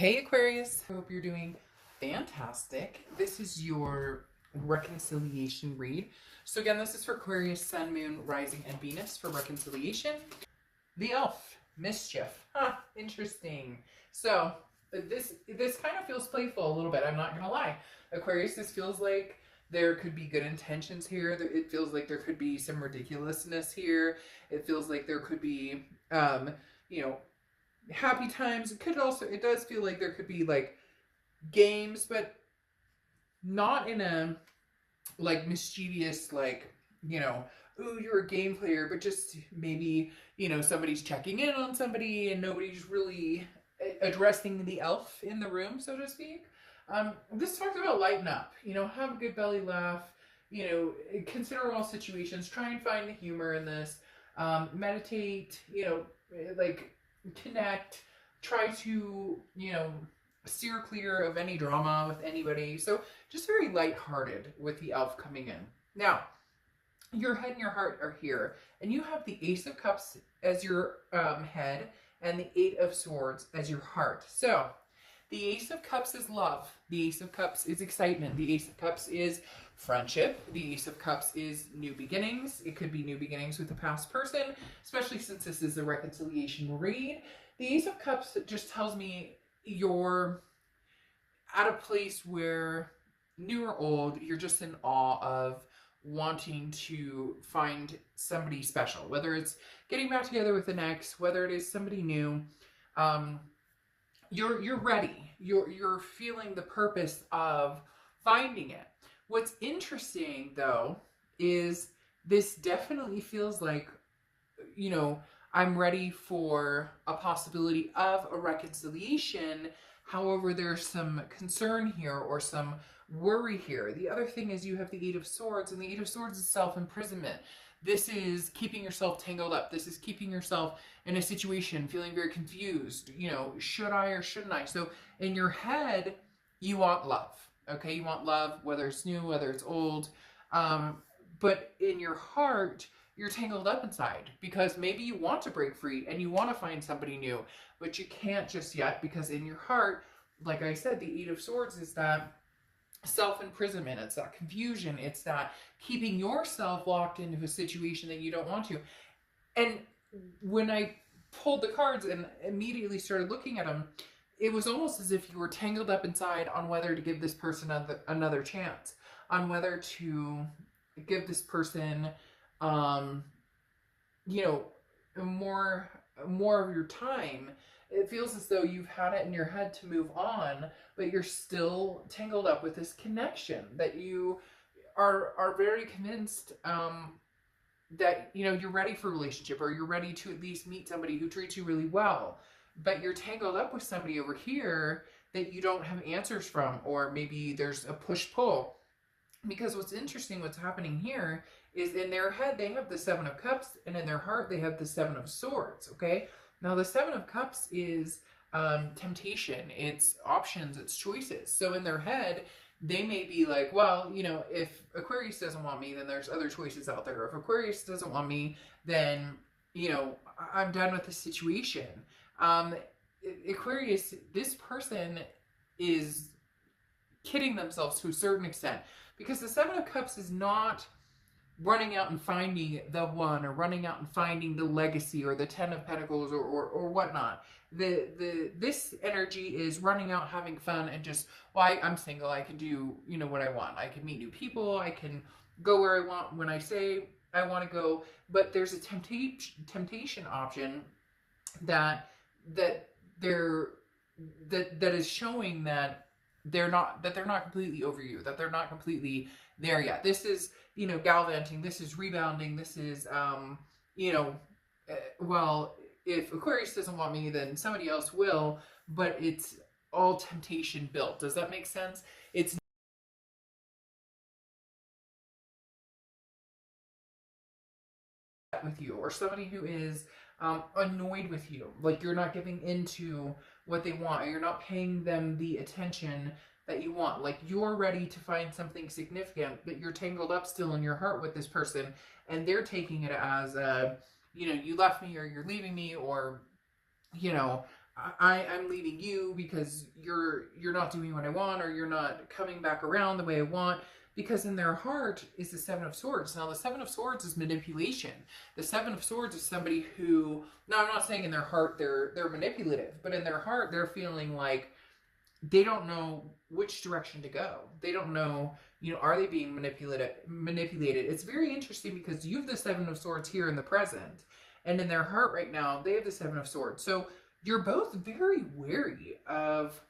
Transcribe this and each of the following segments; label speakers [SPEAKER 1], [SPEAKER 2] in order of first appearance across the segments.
[SPEAKER 1] Hey Aquarius, I hope you're doing fantastic. This is your reconciliation read. So again, this is for Aquarius, Sun, Moon, Rising, and Venus for reconciliation. The Elf, Mischief. Interesting. So this kind of feels playful a little bit, I'm not gonna lie. Aquarius, this feels like there could be good intentions here. It feels like there could be some ridiculousness here. It feels like there could be, you know, happy times. It does feel like there could be like games, but not in a like mischievous, like, ooh, you're a game player, but just maybe, somebody's checking in on somebody and nobody's really addressing the elf in the room, so to speak. This talks about lighten up, have a good belly laugh, consider all situations, try and find the humor in this, meditate, like connect, try to, steer clear of any drama with anybody. So just very lighthearted with the elf coming in. Now, your head and your heart are here, and you have the Ace of Cups as your head and the Eight of Swords as your heart. So the Ace of Cups is love. The Ace of Cups is excitement. The Ace of Cups is friendship. The Ace of Cups is new beginnings. It could be new beginnings with a past person, especially since this is a reconciliation read. The Ace of Cups just tells me you're at a place where, new or old, you're just in awe of wanting to find somebody special, whether it's getting back together with an ex, whether it is somebody new. You're ready. You're feeling the purpose of finding it. What's interesting though is this definitely feels like, I'm ready for a possibility of a reconciliation. However, there's some concern here or some worry here. The other thing is you have the Eight of Swords, and the Eight of Swords is self-imprisonment. This is keeping yourself tangled up. This is keeping yourself in a situation, feeling very confused. Should I or shouldn't I? So in your head, you want love. Okay, you want love, whether it's new, whether it's old. But in your heart, you're tangled up inside because maybe you want to break free and you want to find somebody new, but you can't just yet because in your heart, like I said, the Eight of Swords is that self-imprisonment. It's that confusion. It's that keeping yourself locked into a situation that you don't want to. And when I pulled the cards and immediately started looking at them, it was almost as if you were tangled up inside on whether to give this person another chance, on whether to give this person more of your time. It feels as though you've had it in your head to move on, but you're still tangled up with this connection that you are very convinced that you're ready for a relationship, or you're ready to at least meet somebody who treats you really well, but you're tangled up with somebody over here that you don't have answers from, or maybe there's a push-pull. Because what's interesting, what's happening here is in their head, they have the Seven of Cups, and in their heart, they have the Seven of Swords, okay? Now, the Seven of Cups is temptation, it's options, it's choices. So in their head, they may be like, well, if Aquarius doesn't want me, then there's other choices out there. If Aquarius doesn't want me, then, I'm done with the situation. Aquarius, this person is kidding themselves to a certain extent, because the Seven of Cups is not running out and finding the one, or running out and finding the legacy, or the Ten of Pentacles, or whatnot. This energy is running out, having fun, and just, well, I'm single, I can do what I want, I can meet new people, I can go where I want when I say I want to go. But there's a temptation option that is showing that they're not completely over you, that they're not completely there yet. This is, gallivanting, this is rebounding, this is, well, if Aquarius doesn't want me, then somebody else will, but it's all temptation built. Does that make sense? It's with you, or somebody who is annoyed with you, like you're not giving into what they want, or you're not paying them the attention that you want. Like you're ready to find something significant, but you're tangled up still in your heart with this person, and they're taking it as you left me, or you're leaving me, or I'm leaving you because you're not doing what I want, or you're not coming back around the way I want. Because in their heart is the Seven of Swords. Now, the Seven of Swords is manipulation. The Seven of Swords is somebody who, now I'm not saying in their heart they're manipulative, but in their heart they're feeling like they don't know which direction to go. They don't know, are they being manipulated? It's very interesting because you have the Seven of Swords here in the present, and in their heart right now, they have the Seven of Swords. So you're both very wary of,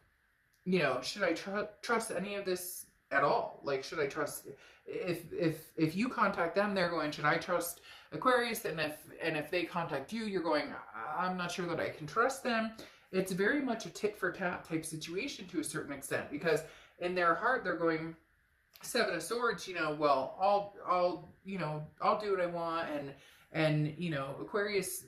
[SPEAKER 1] should I trust any of this at all? Like, should I trust, if you contact them, they're going, should I trust Aquarius? And if they contact you, you're going, I'm not sure that I can trust them. It's very much a tit for tat type situation to a certain extent, because in their heart they're going, Seven of Swords, well, I'll do what I want, and Aquarius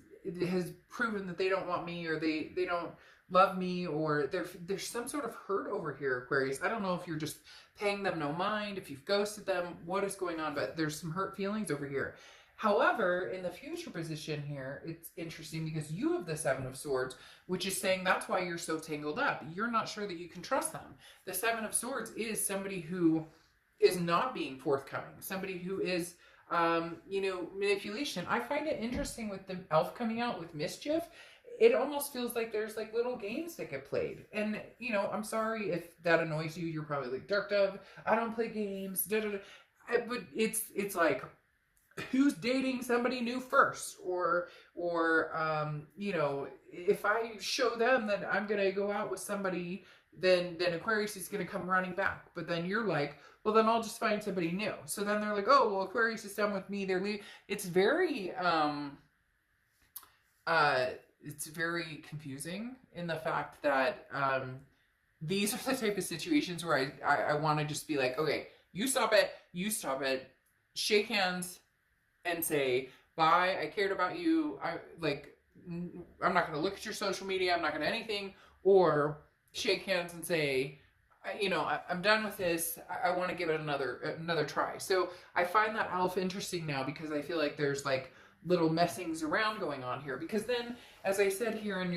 [SPEAKER 1] has proven that they don't want me, or they don't love me, or there's some sort of hurt over here, Aquarius. I don't know if you're just paying them no mind, if you've ghosted them, what is going on, but there's some hurt feelings over here. However, in the future position here, it's interesting because you have the Seven of Swords, which is saying that's why you're so tangled up. You're not sure that you can trust them. The Seven of Swords is somebody who is not being forthcoming, somebody who is, manipulation. I find it interesting with the elf coming out with mischief. It almost feels like there's like little games that get played. And, I'm sorry if that annoys you. You're probably like, Dark Dove, I don't play games. Da, da, da. But it's like, who's dating somebody new first? Or if I show them that I'm going to go out with somebody, then Aquarius is going to come running back. But then you're like, well, then I'll just find somebody new. So then they're like, oh, well, Aquarius is done with me. They're leaving. It's very, it's very confusing in the fact that these are the type of situations where I want to just be like, okay, you stop it, shake hands, and say, bye, I cared about you, I'm not going to look at your social media, I'm not going to anything, or shake hands and say, I'm done with this, I want to give it another try. So I find that elf interesting now, because I feel like there's like little messings around going on here, because then, as I said here, in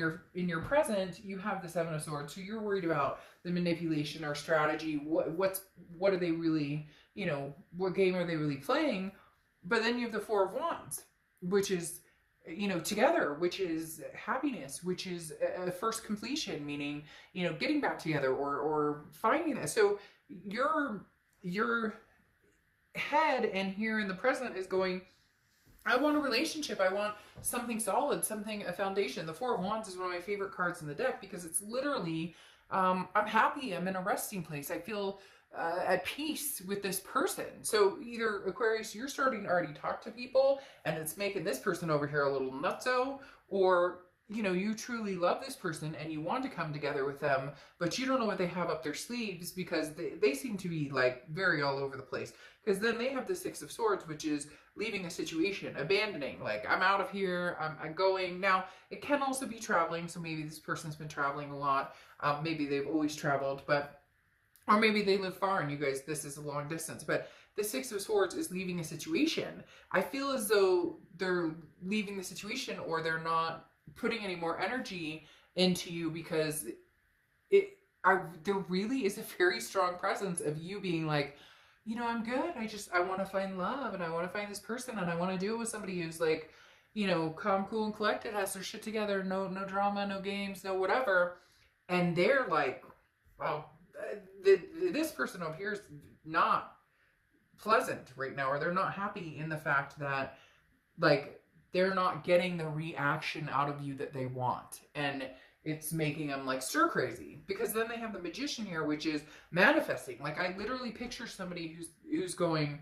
[SPEAKER 1] your present, you have the Seven of Swords, so you're worried about the manipulation or strategy. What are they really, what game are they really playing? But then you have the Four of Wands, which is, together, which is happiness, which is a first completion, meaning, getting back together or finding that. So your head and here in the present is going, I want a relationship. I want something solid, a foundation. The Four of Wands is one of my favorite cards in the deck, because it's literally, I'm happy. I'm in a resting place. I feel at peace with this person. So either, Aquarius, you're starting to already talk to people and it's making this person over here a little nutso, or you truly love this person and you want to come together with them, but you don't know what they have up their sleeves, because they seem to be like very all over the place. Because then they have the Six of Swords, which is leaving a situation, abandoning, like, I'm out of here, I'm going. Now, it can also be traveling, so maybe this person's been traveling a lot, maybe they've always traveled, or maybe they live far and you guys, this is a long distance. But the Six of Swords is leaving a situation. I feel as though they're leaving the situation, or they're not putting any more energy into you, because there really is a very strong presence of you being like, I'm good. I want to find love, and I want to find this person, and I want to do it with somebody who's like, calm, cool, and collected, has their shit together, no drama, no games, no whatever. And they're like, well, this person over here is not pleasant right now, or they're not happy in the fact that, like, they're not getting the reaction out of you that they want, and it's making them like stir crazy. Because then they have the Magician here, which is manifesting. Like, I literally picture somebody who's going,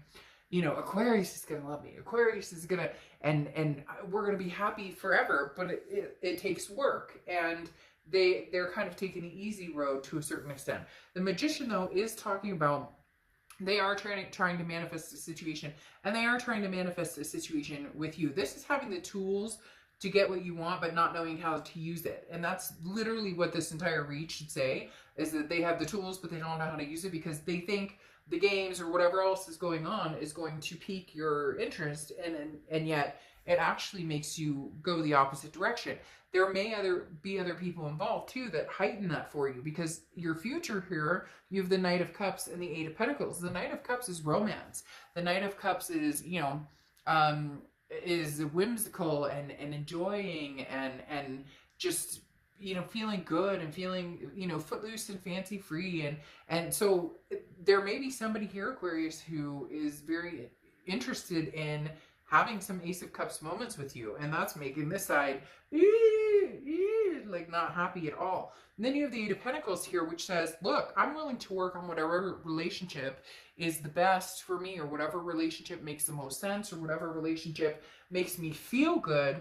[SPEAKER 1] Aquarius is gonna love me, Aquarius is gonna, and we're gonna be happy forever, but it takes work, and they're kind of taking the easy road to a certain extent. The Magician, though, is talking about, they are trying to manifest a situation, and they are trying to manifest a situation with you. This is having the tools to get what you want, but not knowing how to use it. And that's literally what this entire read should say, is that they have the tools, but they don't know how to use it, because they think the games or whatever else is going on is going to pique your interest, and yet it actually makes you go the opposite direction. There may be other people involved too that heighten that for you, because your future here, you have the Knight of Cups and the Eight of Pentacles. The Knight of Cups is romance. The Knight of Cups is, you know, is whimsical and enjoying and just, you know, feeling good and feeling, you know, footloose and fancy free. And so there may be somebody here, Aquarius, who is very interested in having some Ace of Cups moments with you, and that's making this side like not happy at all. And then you have the Eight of Pentacles here, which says, look, I'm willing to work on whatever relationship is the best for me, or whatever relationship makes the most sense, or whatever relationship makes me feel good.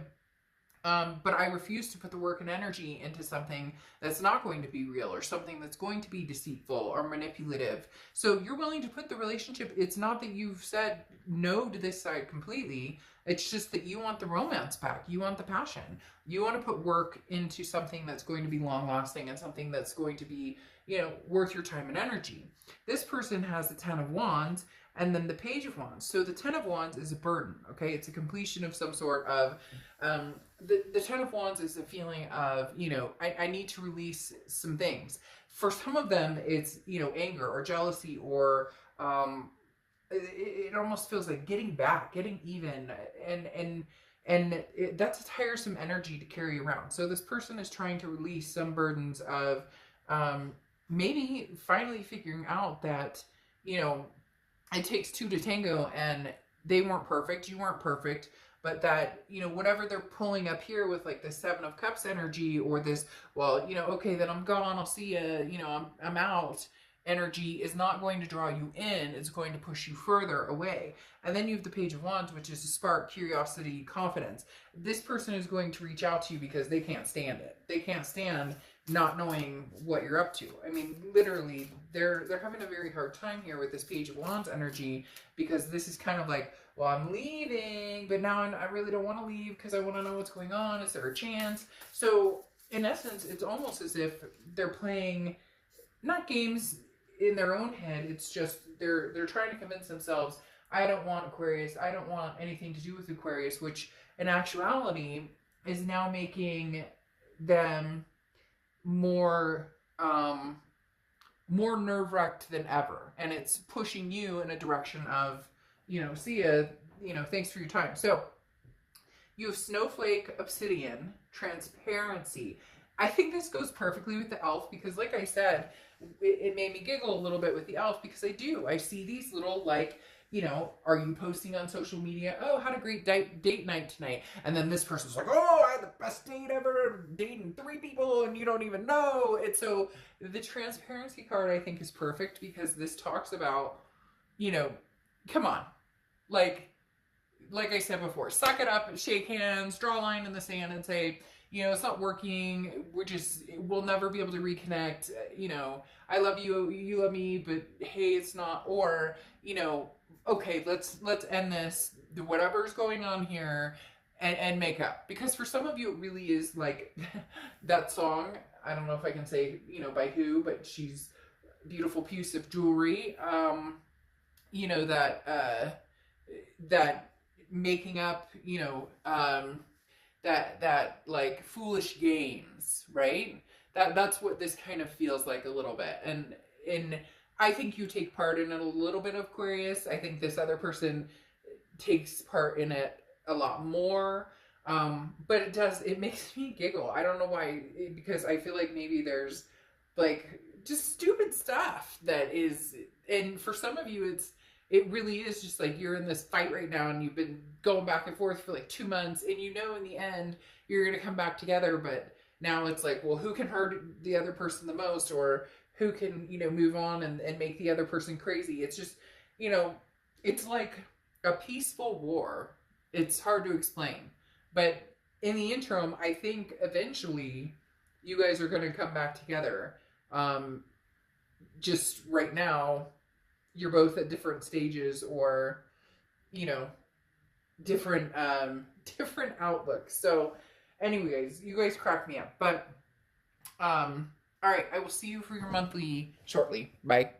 [SPEAKER 1] But I refuse to put the work and energy into something that's not going to be real, or something that's going to be deceitful or manipulative. So you're willing to put the relationship, it's not that you've said no to this side completely, it's just that you want the romance back, you want the passion, you want to put work into something that's going to be long lasting, and something that's going to be, you know, worth your time and energy. This person has the Ten of Wands, and then the Page of Wands. So the Ten of Wands is a burden, okay? It's a completion of some sort of, the Ten of Wands is a feeling of, you know, I need to release some things. For some of them, it's, you know, anger or jealousy, or it almost feels like getting back, getting even, and that's a tiresome energy to carry around. So this person is trying to release some burdens of maybe finally figuring out that, you know, it takes two to tango, and they weren't perfect, you weren't perfect, but that, you know, whatever they're pulling up here with like the Seven of Cups energy, or this, well, you know, okay, then I'm gone, I'll see you, you know, I'm out energy, is not going to draw you in, it's going to push you further away. And then you have the Page of Wands, which is a spark, curiosity, confidence. This person is going to reach out to you because they can't stand it. They can't stand not knowing what you're up to. I mean, literally, they're having a very hard time here with this Page of Wands energy, because this is kind of like, well, I'm leaving, but now I really don't want to leave because I want to know what's going on. Is there a chance? So in essence, it's almost as if they're playing not games in their own head. It's just they're trying to convince themselves, I don't want Aquarius, I don't want anything to do with Aquarius, which in actuality is now making them more nerve-wracked than ever, and it's pushing you in a direction of, you know, see ya, you know, thanks for your time. So you have Snowflake, Obsidian, Transparency. I think this goes perfectly with the Elf, because like I said, it made me giggle a little bit with the Elf, because I see these little, like, you know, are you posting on social media, oh, had a great date night tonight, and then this person's like, oh, I had the best date ever, dating 3 people and you don't even know. And so the Transparency card, I think, is perfect, because this talks about, you know, come on, like I said before, suck it up, shake hands, draw a line in the sand and say, you know, it's not working, we'll never be able to reconnect, you know, I love you, you love me, but hey, it's not, or, you know, okay, let's end this, whatever's going on here, and make up. Because for some of you, it really is like that song, I don't know if I can say, you know, by who, but she's beautiful piece of jewelry, you know, that making up, you know, that like foolish games, right? That's what this kind of feels like a little bit. And I think you take part in it a little bit, Aquarius. I think this other person takes part in it a lot more. But it makes me giggle. I don't know why, because I feel like maybe there's like just stupid stuff that is, and for some of you, it really is just like you're in this fight right now, and you've been going back and forth for like 2 months, and you know in the end you're going to come back together, but now it's like, well, who can hurt the other person the most, or who can, you know, move on and make the other person crazy. It's just, you know, it's like a peaceful war. It's hard to explain. But in the interim, I think eventually you guys are going to come back together. Just right now, you're both at different stages, or, you know, different outlooks. So anyways, you guys crack me up. But all right, I will see you for your monthly shortly. Bye.